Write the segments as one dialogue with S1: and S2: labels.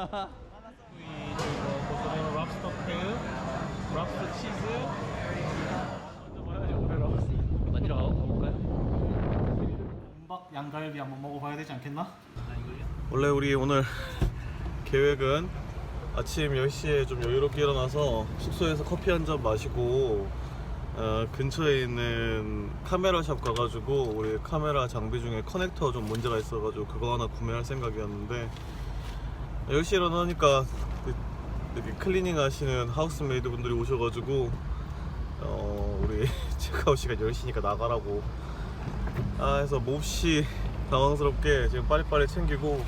S1: 고소한 랍스터 테일, 랍스터 치즈. 먼저 봐야지 오늘 랍스터. 만지러 가볼까요?
S2: 문박 양갈비 한번 먹어봐야 되지 않겠나?
S3: 원래 우리 오늘 계획은 아침 10시에 좀 여유롭게 일어나서 숙소에서 커피 한 잔 마시고 근처에 있는 카메라샵 가가지고 우리 카메라 장비 중에 커넥터 좀 문제가 있어가지고 그거 하나 구매할 생각이었는데 10시에 일어나니까 이렇게 클리닝 하시는 하우스메이드 분들이 오셔가지고 우리 체크아웃 시간 10시니까 나가라고 해서 몹시 당황스럽게 지금 빨리빨리 챙기고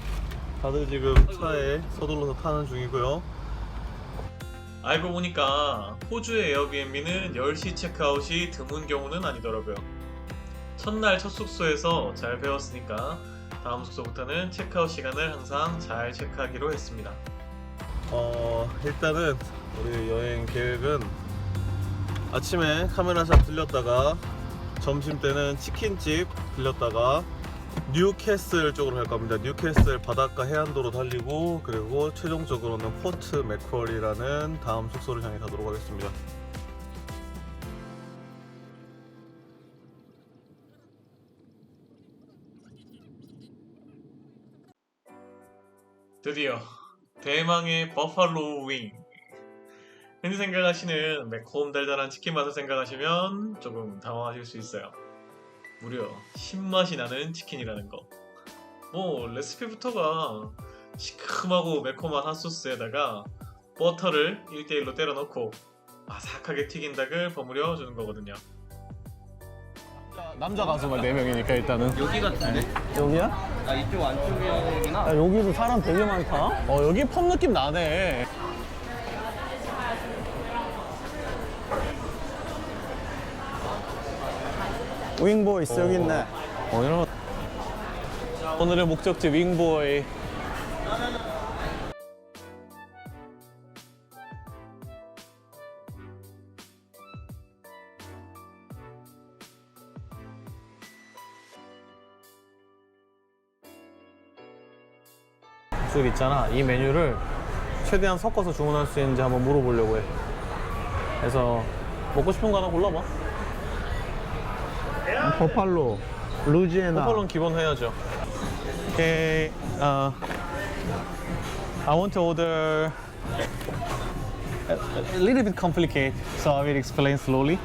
S3: 다들 지금 차에 서둘러서 타는 중이고요. 알고 보니까 호주의 에어비앤비는 10시 체크아웃이 드문 경우는 아니더라고요. 첫날 첫 숙소에서 잘 배웠으니까 다음 숙소부터는 체크아웃 시간을 항상 잘 체크하기로 했습니다. 일단은 우리 여행 계획은 아침에 카메라샵 들렸다가 점심때는 치킨집 들렸다가 뉴캐슬 쪽으로 갈 겁니다. 뉴캐슬 바닷가 해안도로 달리고 그리고 최종적으로는 포트 맥쿼리라는 다음 숙소를 향해 가도록 하겠습니다. 드디어 대망의 버팔로 윙. 흔히 생각하시는 매콤 달달한 치킨 맛을 생각하시면 조금 당황하실 수 있어요. 무려 신맛이 나는 치킨이라는 거. 뭐 레시피부터가 시큼하고 매콤한 핫소스에다가 버터를 1대1로 때려 넣고 아삭하게 튀긴 닭을 버무려 주는 거거든요.
S2: 남자 가수만 4명이니까 일단은
S4: 여기 같은데?
S2: 여기야?
S4: 아 이쪽 안쪽이구나.
S2: 야, 여기도 사람 되게 많다. 여기 펍 느낌 나네. 윙보이스 여기 있네. 오늘의 목적지 윙보이. 술 있잖아. 이 메뉴를 최대한 섞어서 주문할 수 있는지 한번 물어보려고 해. 그래서 먹고 싶은 거 하나 골라봐. 버팔로, 루지애나. 버팔로는 기본 해야죠. 오케이. I want to order a little bit complicated, so I will explain slowly.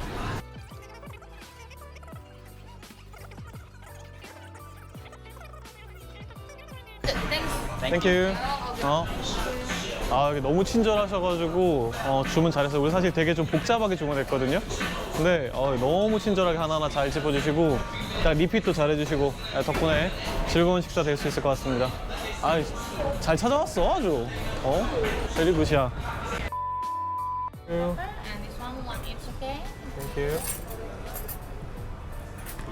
S2: Thank you. 여기 너무 친절하셔가지고 주문 잘했어요. 우리 사실 되게 좀 복잡하게 주문했거든요. 근데 너무 친절하게 하나하나 잘 짚어주시고 딱 리핏도 잘해주시고 덕분에 즐거운 식사 될 수 있을 것 같습니다. 잘 찾아왔어 아주. very good이야.
S5: And this one each, okay?
S2: Thank you.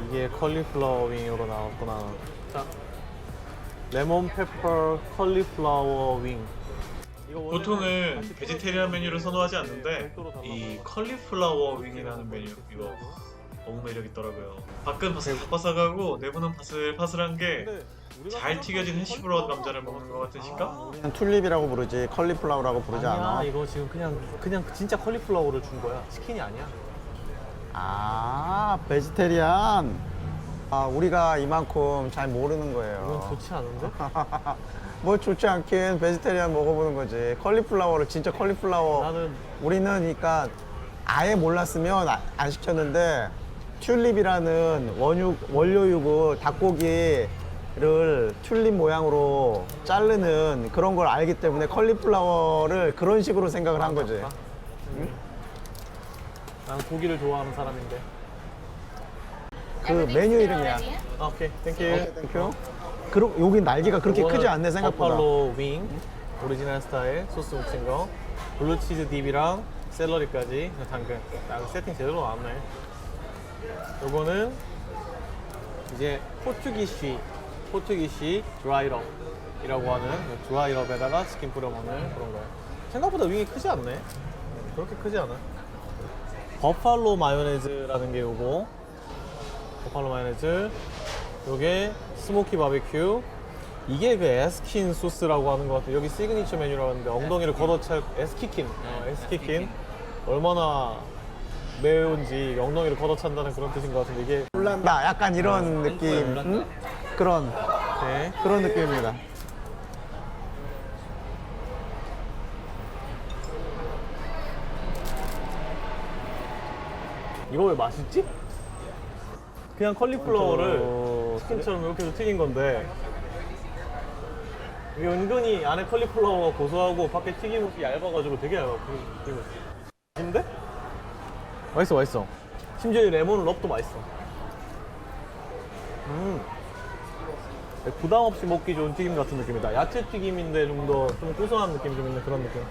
S2: 이게 컬리플라워 윙으로 나왔구나. 자, 레몬 페퍼 컬리플라워 윙.
S3: 보통은 베지테리안 메뉴를 선호하지 않는데 이 컬리플라워 윙이라는 메뉴 이거 너무 매력 있더라고요. 밖은 바삭바삭하고 내부는 바슬바슬한 게 잘 튀겨진 해시브라운 감자를 먹는 것 같은 식감?
S6: 우리는 툴립이라고 부르지 컬리플라워라고 부르지 않아.
S2: 아니야, 이거 지금 그냥 진짜 컬리플라워를 준 거야. 치킨이 아니야.
S6: 베지테리안. 우리가 이만큼 잘 모르는
S2: 이건
S6: 거예요.
S2: 좋지 않은데?
S6: 뭐 좋지 않긴 베지테리안 먹어보는 거지. 컬리플라워를 진짜 컬리플라워.
S2: 나는
S6: 우리는 그러니까 아예 몰랐으면 안 시켰는데 튤립이라는 원료유고 닭고기를 튤립 모양으로 자르는 그런 걸 알기 때문에 컬리플라워를 그런 식으로 생각을 한 거지.
S2: 난 고기를 좋아하는 사람인데.
S6: 그 메뉴 이름이야.
S2: 오케이, 땡큐.
S6: 땡큐. 여기 날개가 그렇게 크지 않네 생각보다.
S2: 버팔로 윙 오리지널 스타일 소스 묻힌 거, 블루치즈 딥이랑 샐러리까지 당근 딱 세팅 제대로 나왔네. 요거는 이제 포르투기시 드라이럽이라고 하는 드라이럽에다가 치킨 뿌려 먹는 그런 거예요. 생각보다 윙이 크지 않네. 그렇게 크지 않아. 버팔로 마요네즈라는 게 요거. 버팔로 마요네즈. 요게 스모키 바비큐. 이게 그 에스킨 소스라고 하는 것 같아요. 여기 시그니처 메뉴라고 하는데 엉덩이를 걷어차 에스키킨. 에스키킨. 얼마나 매운지 엉덩이를 걷어찬다는 그런 뜻인 것 같은데 이게
S6: 나 약간 이런 느낌. 응? 그런
S2: 네.
S6: 그런 느낌입니다.
S2: 이거 왜 맛있지? 그냥 컬리플라워를 치킨처럼 이렇게 해서 튀긴 건데 이게 은근히 안에 컬리플라워가 고소하고 밖에 튀김옷이 얇아가지고 되게 얇아. 맛있는데? 맛있어 맛있어. 심지어 이 레몬 럽도 맛있어. 부담 없이 먹기 좋은 튀김 같은 느낌이다. 야채 튀김인데 좀 더 좀 고소한 느낌이 좀 있는 그런 느낌.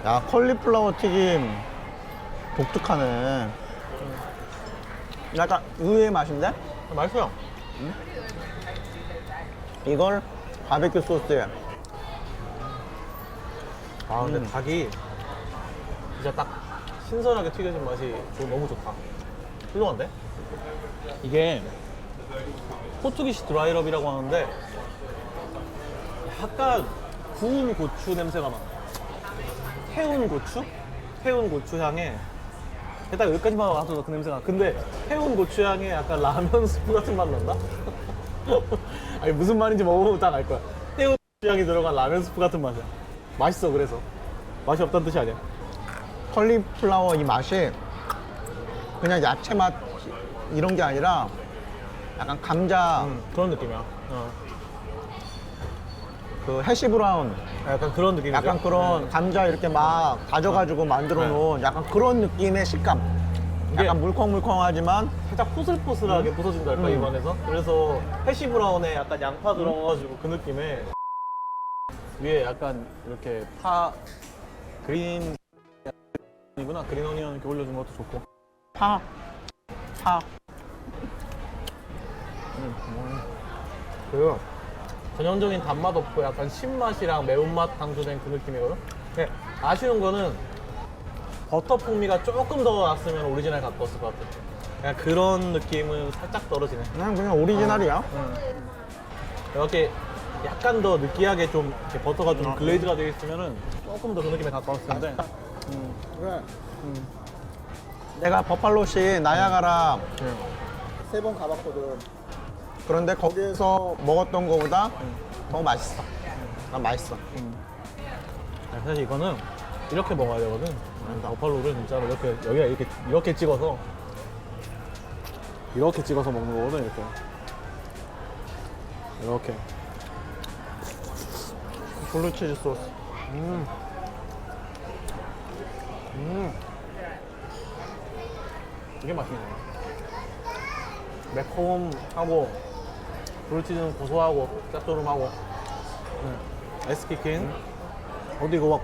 S6: 야, 컬리플라워 튀김 독특하네. 약간 의외의 맛인데?
S2: 맛있어요.
S6: 이걸 바베큐 소스에.
S2: 아 근데 닭이 진짜 딱 신선하게 튀겨진 맛이 너무 좋다. 훌륭한데? 이게 포투기시 드라이럽이라고 하는데 약간 구운 고추 냄새가 나. 태운 고추? 태운 고추 향에 딱 여기까지만 와서 그 냄새가 나. 근데 태운 고추 향에 약간 라면 스프 같은 맛 난다? 아니 무슨 말인지 먹어보면 딱 알 거야. 태운 고추 향이 들어간 라면 스프 같은 맛이야. 맛있어. 그래서 맛이 없다는 뜻이 아니야.
S6: 컬리플라워 이 맛이 그냥 야채 맛 이런 게 아니라 약간 감자
S2: 그런 느낌이야.
S6: 그 해시 브라운
S2: 약간 그런 느낌이죠.
S6: 약간 그런 감자 이렇게 막 다져가지고 만들어 놓은 약간 그런 느낌의 식감.
S2: 이게
S6: 약간 물컹물컹하지만
S2: 살짝 포슬포슬하게 부서진달까 입안에서. 그래서 해시 브라운에 약간 양파 들어가가지고 그 느낌에 위에 약간 이렇게 그린 이구나 그린 어니언 이렇게 올려준 것도 좋고.
S6: 파.
S2: 그 전형적인 단맛 없고 약간 신맛이랑 매운맛 강조된 그 느낌이거든. 근데 아쉬운 거는 버터 풍미가 조금 더 났으면 오리지널 가까웠을 것 같아. 그냥 그런 느낌은 살짝 떨어지네.
S6: 그냥 오리지널이야.
S2: 이렇게 약간 더 느끼하게 좀 이렇게 버터가 좀 글레이즈가 되어 있으면은 조금 더 그 느낌에 가까웠을 텐데.
S6: 그래. 내가 버팔로시 나야가라 3번 가봤거든. 그런데 거기에서 먹었던 거보다 더 맛있어. 난 맛있어.
S2: 사실 이거는 이렇게 먹어야 되거든. 버팔로를 진짜로 여기가 이렇게 찍어서 먹는 거거든. 이렇게
S6: 블루치즈 소스.
S2: 이게 맛있네. 매콤하고 블루치즈는 고소하고 짭조름하고. 에스키킨. 근데 이거 막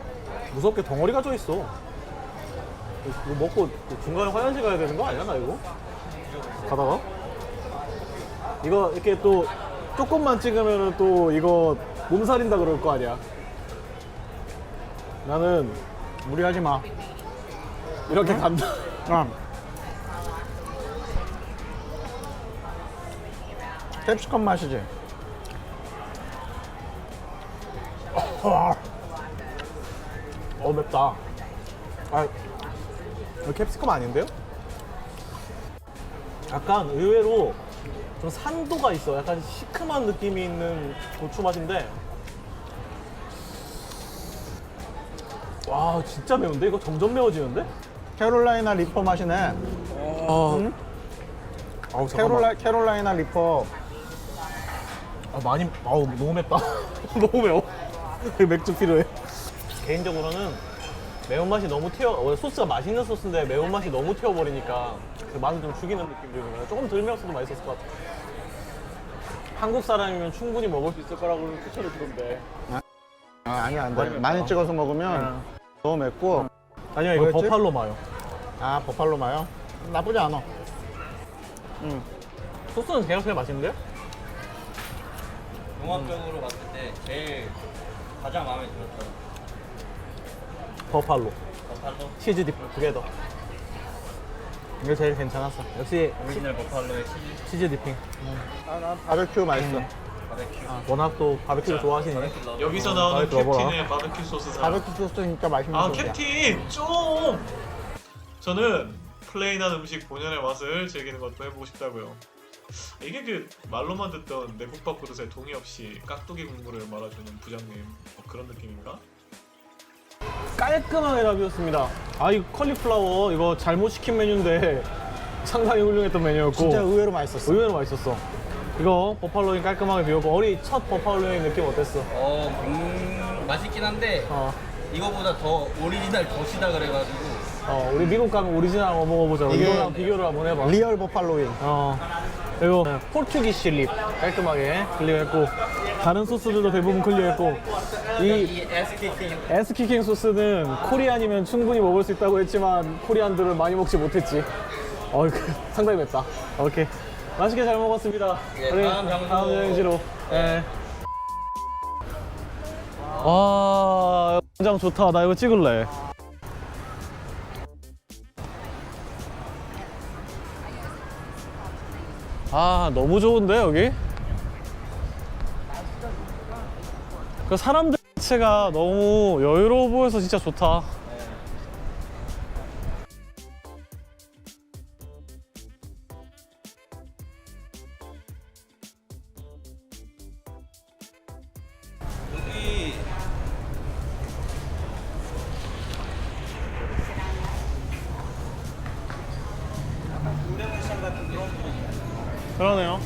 S2: 무섭게 덩어리가 져 있어. 이거 먹고 중간에 화장실 가야 되는 거 아니야, 나 이거? 가다가? 이거 이렇게 또 조금만 찍으면은 또 이거 몸살인다 그럴 거 아니야. 나는
S6: 무리하지 마.
S2: 이렇게 간다.
S6: 캡시컴 맛이지.
S2: 맵다. 이거 캡시컴 아닌데요? 약간 의외로 좀 산도가 있어. 약간 시큼한 느낌이 있는 고추 맛인데. 와, 진짜 매운데? 이거 점점 매워지는데?
S6: 캐롤라이나 리퍼 맛이네.
S2: 아우, 잠깐만.
S6: 캐롤라이나 리퍼.
S2: 너무 맵다. 너무 매워. 맥주 필요해. 개인적으로는 매운맛이 너무 원래 소스가 맛있는 소스인데 매운맛이 너무 튀어버리니까 그 맛을 좀 죽이는 느낌이 드는 거야. 조금 덜 매웠어도 맛있었을 것 같아. 한국 사람이면 충분히 먹을 수 있을 거라고 추천을 주던데.
S6: 아니야, 안 돼. 많이 찍어서 먹으면 너무 맵고.
S2: 아니야, 이거
S6: 뭐였지?
S2: 버팔로 마요.
S6: 버팔로 마요? 나쁘지 않아.
S2: 소스는 그냥 맛있는데요?
S4: 종합적으로 봤을 때 제일 가장 마음에 들었던
S2: 버팔로.
S4: 버팔로?
S2: 치즈 딥 투게더. 이게 제일 괜찮았어. 역시
S4: 오리지널 버팔로의
S2: 치즈 디핑.
S6: 난 바베큐 맛있어.
S2: 워낙 또 바베큐를 좋아하시네.
S1: 여기서 나오는
S2: 들어보라.
S1: 캡틴의 바베큐 소스다.
S6: 바베큐 소스 진짜 맛있는
S1: 아
S6: 소스야.
S1: 캡틴 좀. 저는 플레인한 음식 본연의 맛을 즐기는 것도 해보고 싶다고요. 이게 그 말로만 듣던 내국밥 그릇에 동의 없이 깍두기 국물을 말아주는 부장님 뭐 그런 느낌인가?
S2: 깔끔하게 다 비웠습니다. 아, 이 컬리플라워 이거 잘못 시킨 메뉴인데 상당히 훌륭했던 메뉴였고
S6: 진짜 의외로 맛있었어.
S2: 의외로 맛있었어. 이거 버팔로잉 깔끔하게 비웠고 어리 첫 버팔로잉 느낌 어땠어?
S4: 맛있긴 한데 이거보다 더 오리지널 더 시다 그래가지고
S2: 우리 미국 가면 오리지널 한번 먹어보자.
S6: 이게
S2: 이거랑 비교를 한번 해봐.
S6: 리얼 버팔로잉.
S2: 그리고 포르투기시 립 깔끔하게 클리어했고 다른 소스들도 대부분 클리어했고 이
S4: 이 에스키팅
S2: 에스키킹 소스는 코리안이면 충분히 먹을 수 있다고 했지만 코리안들은 많이 먹지 못했지. 상당히 맵다. 오케이. 맛있게 잘 먹었습니다.
S4: 예,
S2: 우리
S4: 다음 장소.
S2: 다음 여행지로. 예. 와, 현장 좋다. 나 이거 찍을래. 아, 너무 좋은데 여기? 그 사람들 자체가 너무 여유로워 보여서 진짜 좋다.
S4: 여기
S2: 그러네요.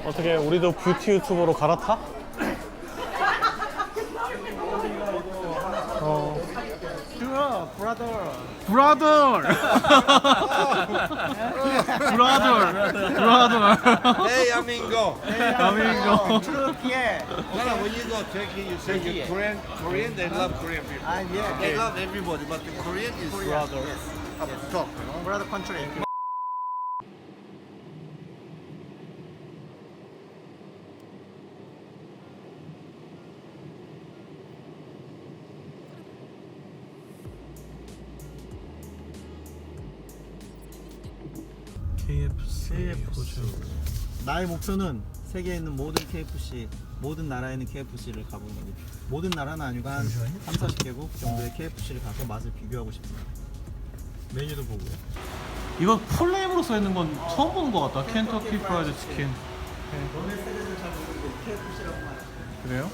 S2: 어떻게 우리도 뷰티 유튜버로 갈아타?
S7: Hey, amigo.
S2: 아미고.
S6: Yeah.
S7: No, no, when you go Turkey, you say you're Korean, they love Korean people.
S6: Yeah.
S7: They love everybody, but the Korean is brother. Up top, you know?
S6: Brother country.
S3: KFC 포즈.
S6: 나의 목표는 세계에 있는 모든 KFC, 모든 나라에 있는 KFC를 가보는 거지. 모든 나라는 아니고 한 3, 40개국 정도의 KFC를 가서 맛을 비교하고 싶습니다. 메뉴도 보고요.
S2: 이거 풀네임으로 써 있는 건 처음 보는 것 같다. 켄터키 프라이드 치킨.
S6: 너네 세대들 잘 모르는데 KFC라고 말해.
S2: 그래요?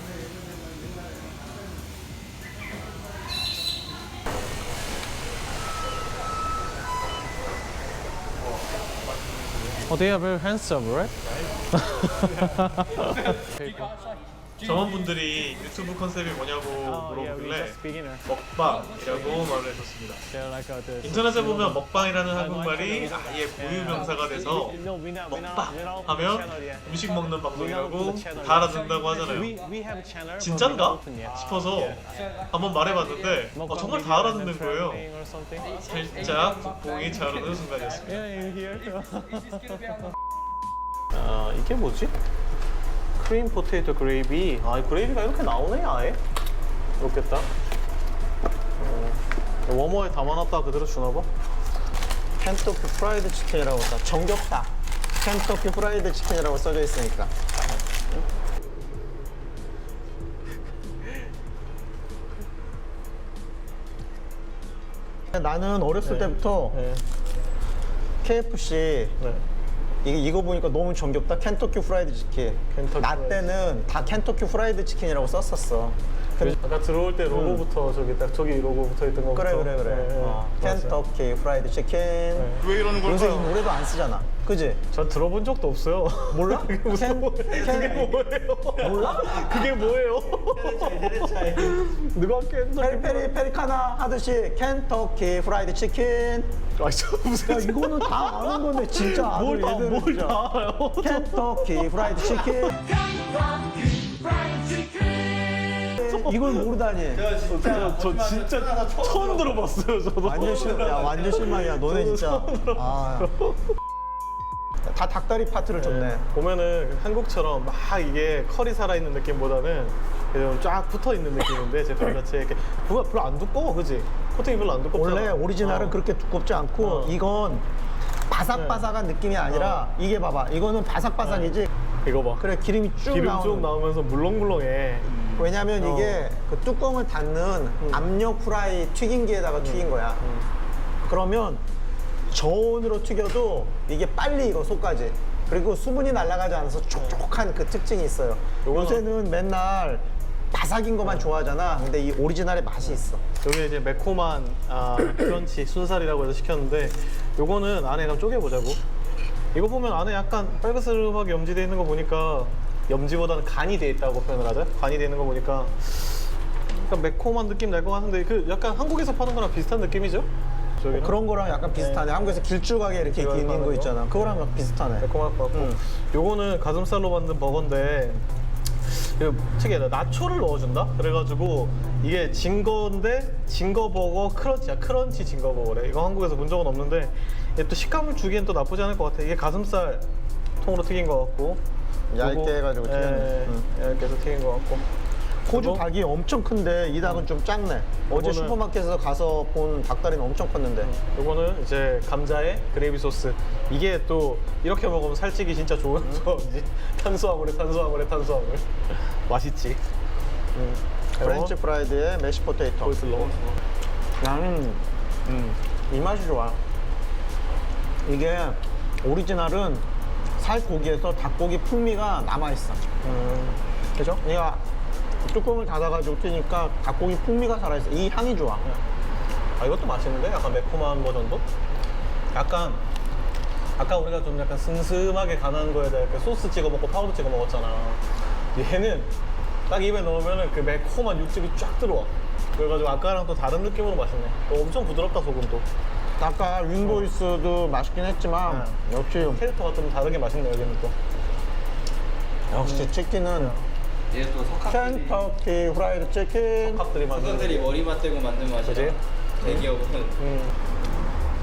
S2: they are very handsome, right?
S1: 점원분들이 유튜브 컨셉이 뭐냐고 물어보길래 먹방이라고 말을 해줬습니다. 인터넷에 보면 먹방이라는 한국말이 아예 고유명사가 돼서 먹방 하면 음식 먹는 방송이라고 다 알아듣는다고 하잖아요. 진짠가? 싶어서 한번 말해봤는데 정말 다 알아듣는 거예요. 살짝 국뽕이 차오르는 순간이었습니다.
S2: 이게 뭐지? 크림 포테이토 그레이비. 이 그레이비가 이렇게 나오네 아예? 그렇겠다. 워머에 담아놨다 그대로 주나봐.
S6: 켄터키 프라이드 치킨이라고 써. 정겹다. 켄터키 프라이드 치킨이라고 써져 있으니까. 나는 어렸을 때부터 KFC 이거 보니까 너무 정겹다. 켄터키 프라이드 치킨. 나 때는 다 켄터키 프라이드 치킨이라고 썼었어. 근데
S2: 아까 들어올 때 로고부터 저기 로고 붙어있던 거부터.
S6: 그래. 켄터키 프라이드 치킨.
S3: 왜 이러는
S6: 요새 이
S3: 걸까요?
S6: 노래도 안 쓰잖아. 그지?
S2: 전 들어본 적도 없어요.
S6: 몰라?
S2: 그게 뭐예요?
S6: 몰라?
S2: 그게 뭐예요? 누가 깬
S6: 페리카나 하듯이 켄터키 프라이드 치킨.
S2: 저 무슨
S6: 야, 이거는 다 아는 건데 진짜 아는 얘들은
S2: 뭘
S6: 진짜.
S2: 다 알아요?
S6: 켄터키 프라이드 치킨. 이걸 모르다니.
S2: 저 진짜 처음 들어봤어요 저도.
S6: 완전 실망이야. 너네 진짜. 다 닭다리 파트를 줬네.
S2: 보면은 한국처럼 막 이게 컬이 살아있는 느낌보다는 좀 쫙 붙어있는 느낌인데 제품 자체 이렇게 별로 안 두꺼워, 그지? 코팅이 별로 안 두껍잖아.
S6: 원래 오리지널은 그렇게 두껍지 않고 이건 바삭바삭한 느낌이 아니라 이게 봐봐. 이거는 바삭바삭이지.
S2: 이거 봐.
S6: 그래 기름이 쭉
S2: 기름
S6: 나오는.
S2: 쭉 나오면서 물렁물렁해.
S6: 왜냐면 이게 그 뚜껑을 닫는 압력 후라이 튀김기에다가 튀긴 거야. 그러면 저온으로 튀겨도 이게 빨리 익어 속까지. 그리고 수분이 날아가지 않아서 촉촉한 그 특징이 있어요. 요새는 맨날 바삭인 것만 좋아하잖아. 근데 이 오리지널의 맛이 있어.
S2: 여기 이제 매콤한 크런치 순살이라고 해서 시켰는데 요거는 안에 한번 쪼개보자고. 이거 보면 안에 약간 빨그스름하게 염지되어 있는 거 보니까 염지보다는 간이 돼 있다고 표현을 하죠. 간이 돼 있는 거 보니까 약간 매콤한 느낌 날 것 같은데 그 약간 한국에서 파는 거랑 비슷한 느낌이죠? 저기는?
S6: 그런 거랑 약간 비슷하네. 한국에서 길쭉하게 이렇게
S2: 이거
S6: 있는 거
S2: 하는
S6: 있잖아. 그거랑 비슷하네.
S2: 매콤할 것 같고 요거는 가슴살로 만든 버거인데 이거 특이하다. 나초를 넣어준다? 그래가지고 이게 진거인데 진거버거 크런치야. 크런치 진거버거래. 이거 한국에서 본 적은 없는데 얘 또 식감을 주기엔 또 나쁘지 않을 것 같아. 이게 가슴살 통으로 튀긴 것 같고
S6: 얇게
S2: 요거,
S6: 해가지고 튀겼네.
S2: 얇게 해서 튀긴 것 같고
S6: 호주
S2: 그리고
S6: 닭이 엄청 큰데 이 닭은 좀 작네. 어제
S2: 요거는-
S6: 슈퍼마켓에서 가서 본 닭다리는 엄청 컸는데.
S2: 요거는 이제 감자에 그레이비 소스. 이게 또 이렇게 먹으면 살찌기 진짜 좋은 조합이지. 탄수화물에 탄수화물에 탄수화물. 맛있지.
S6: 프렌치 프라이드에 메시 포테이토.
S2: 코슬러.
S6: 나는 이 맛이 좋아. 이게 오리지널은 살고기에서 닭고기 풍미가 남아있어. 그죠? 얘가 뚜껑을 닫아가지고 튀니까 닭고기 풍미가 살아있어. 이 향이 좋아.
S2: 아 이것도 맛있는데? 약간 매콤한 버전도? 약간 아까 우리가 좀 약간 슴슴하게 간한 거에다 이렇게 소스 찍어 먹고 파우더 찍어 먹었잖아. 얘는 딱 입에 넣으면 그 매콤한 육즙이 쫙 들어와. 그래가지고 아까랑 또 다른 느낌으로 맛있네. 또 엄청 부드럽다 소금도.
S6: 아까 윙보이스도 맛있긴 했지만 역시
S2: 캐릭터가 좀 다르게 맛있네 여기는 또.
S6: 역시 치킨은
S4: 얘또 석학들이
S6: 켄터키 후라이드 치킨.
S2: 컵들이 만든.
S4: 석학들이 머리맛 떼고 만든 맛이라
S2: 그지?
S4: 대기업은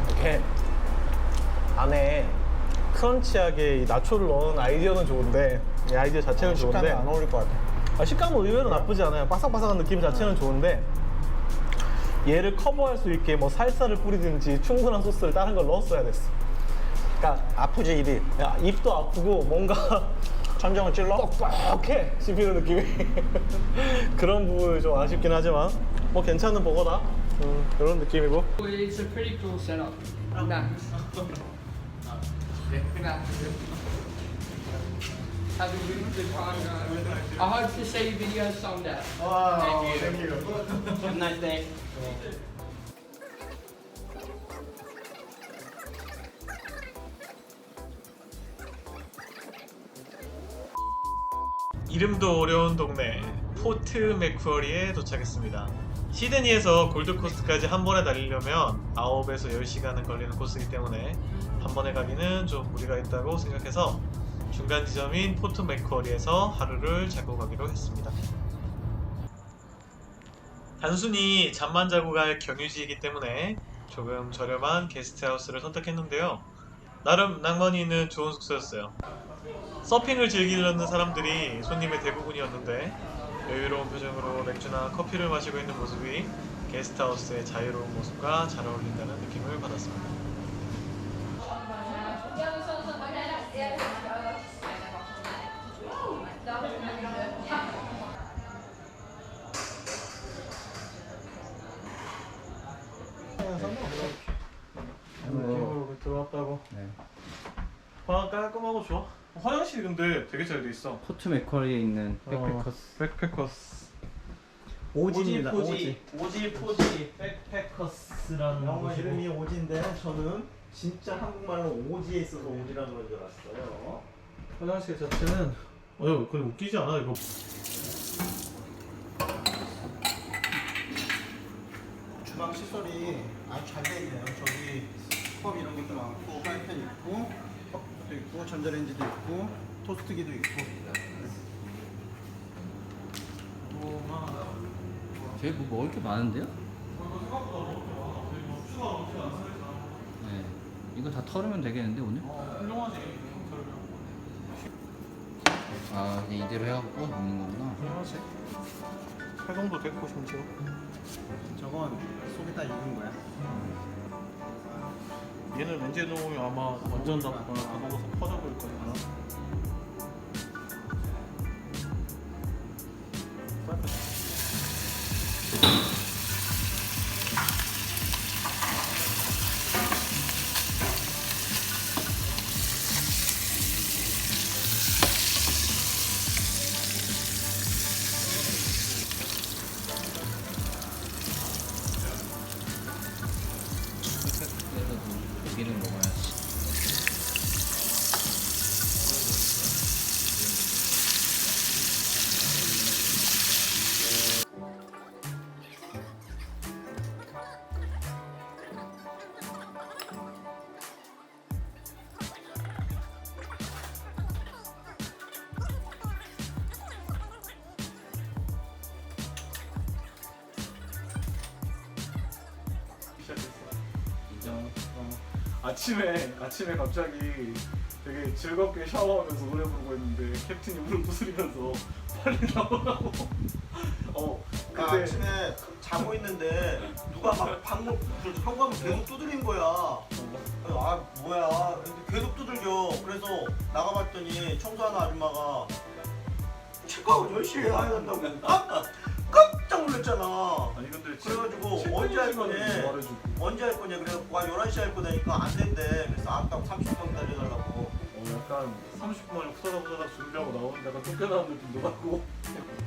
S2: 이렇게 안에 크런치하게 이 나초를 넣은 아이디어는 좋은데 이 아이디어 자체는
S6: 식감이
S2: 좋은데
S6: 안 어울릴 것 같아.
S2: 식감은 의외로 나쁘지 않아요. 바삭바삭한 느낌 자체는 좋은데 얘를 커버할 수 있게 뭐 살사를 뿌리든지 충분한 소스를 다른 걸 넣었어야 됐어. 그러니까
S6: 아프지 입이.
S2: 야, 입도 아프고 뭔가
S6: 천정을 찔러?
S2: 뻑뻑해 씹히는 느낌이 그런 부분이 좀 아쉽긴 하지만 뭐 괜찮은 버거다. 그런 느낌이고.
S8: It's a pretty cool setup. Nice. Have a really good time, guys. I hope to see your videos someday. Thank you.
S4: Have a nice day.
S1: 이름도 어려운 동네 포트 맥쿼리에 도착했습니다. 시드니에서 골드코스트까지 한 번에 달리려면 9에서 10시간은 걸리는 코스이기 때문에 한 번에 가기는 좀 무리가 있다고 생각해서 중간 지점인 포트 맥쿼리에서 하루를 자고 가기로 했습니다. 단순히 잠만 자고 갈 경유지이기 때문에 조금 저렴한 게스트하우스를 선택했는데요. 나름 낭만이 있는 좋은 숙소였어요. 서핑을 즐기려는 사람들이 손님의 대부분이었는데 여유로운 표정으로 맥주나 커피를 마시고 있는 모습이 게스트하우스의 자유로운 모습과 잘 어울린다는 느낌을 받았습니다.
S2: 들어왔다고. 방 깔끔하고 좋아. 화장실이 근데 되게 잘 돼 있어.
S4: 포트 맥쿼리에 있는 백패커스.
S2: 백패커스.
S6: 오지입니다. 오지.
S2: 오지 포지 백패커스라는
S6: 영어 이름이 오지인데 저는 진짜 한국말로 오지에 있어서 오지라는 걸 줄 알았어요.
S2: 화장실 자체는 근데 웃기지 않아 이거.
S6: 주방 시설이 아주 잘 돼 있네요. 저기 컵 이런 것도 많고 프라이팬 있고 컵도 있고 전자레인지도 있고 토스트기도 있고.
S4: 저희 뭐 먹을 게 많은데요? 네. 이거 다 털으면 되겠는데 오늘?
S2: 훌륭하지.
S4: 아 그냥 이대로 해갖고 먹는 거구나.
S3: 해야지. 해동도 됐고 심지어.
S6: 저건 속에다 익은 거야.
S3: 얘는 언제 놓으면 아마 완전 닫거나 다 녹아서 퍼져버릴 거니까.
S4: 그래서 고기를 먹어야지.
S3: 아침에 갑자기 되게 즐겁게 샤워하면서 노래 부르고 있는데 캡틴이 물을 부스리면서 빨리 나오라고.
S6: 그러니까 아침에 자고 있는데 누가 막 방문 현관문 계속 두드린 거야. 아 뭐야? 근데 계속 두들겨. 그래서 나가봤더니 청소하는 아줌마가 체크아웃 10시에 해야 된다고 깜짝 놀랐잖아.
S3: 아니 근데
S6: 그래가지고 언제 할 거냐?
S3: 말해주고.
S6: 언제 할 거냐? 그래서 11시에 할 거다니까 안 된대. 그래서 아까 30분 기다려달라고.
S3: 약간 30분 만에 후다닥 준비하고 나오는데 약간 쫓겨나는 느낌도 나고.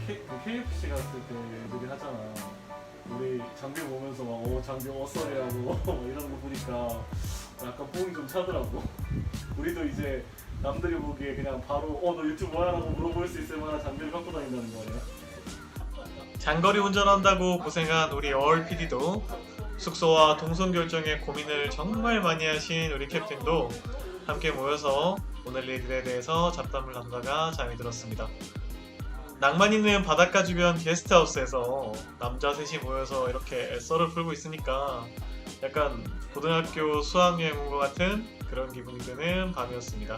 S3: KFC 갔을 때 애들이 하잖아. 우리 장비 보면서 막 장비 어써리라고 이런 거 보니까 약간 뽕이 좀 차더라고. 우리도 이제 남들이 보기에 그냥 바로 너 유튜브 뭐야? 라고 물어볼 수 있을 만한 장비를 갖고 다닌다는 거 아니야?
S1: 장거리 운전한다고 고생한 우리 어울 PD도 숙소와 동선 결정에 고민을 정말 많이 하신 우리 캡틴도 함께 모여서 오늘 일들에 대해서 잡담을 나누다가 잠이 들었습니다. 낭만 있는 바닷가 주변 게스트하우스에서 남자 셋이 모여서 이렇게 썰을 풀고 있으니까 약간 고등학교 수학여행 온 것 같은 그런 기분이 드는 밤이었습니다.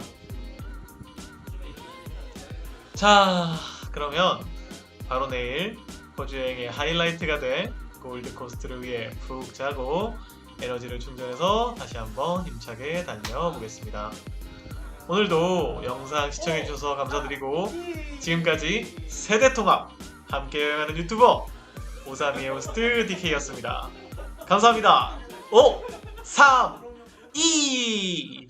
S1: 자, 그러면 바로 내일 호주 여행의 하이라이트가 될 골드코스트를 위해 푹 자고 에너지를 충전해서 다시 한번 힘차게 달려보겠습니다. 오늘도 영상 시청해주셔서 감사드리고 지금까지 세대통합 함께 여행하는 유튜버 오사미의 호스트 DK였습니다. 감사합니다. 5, 3, 2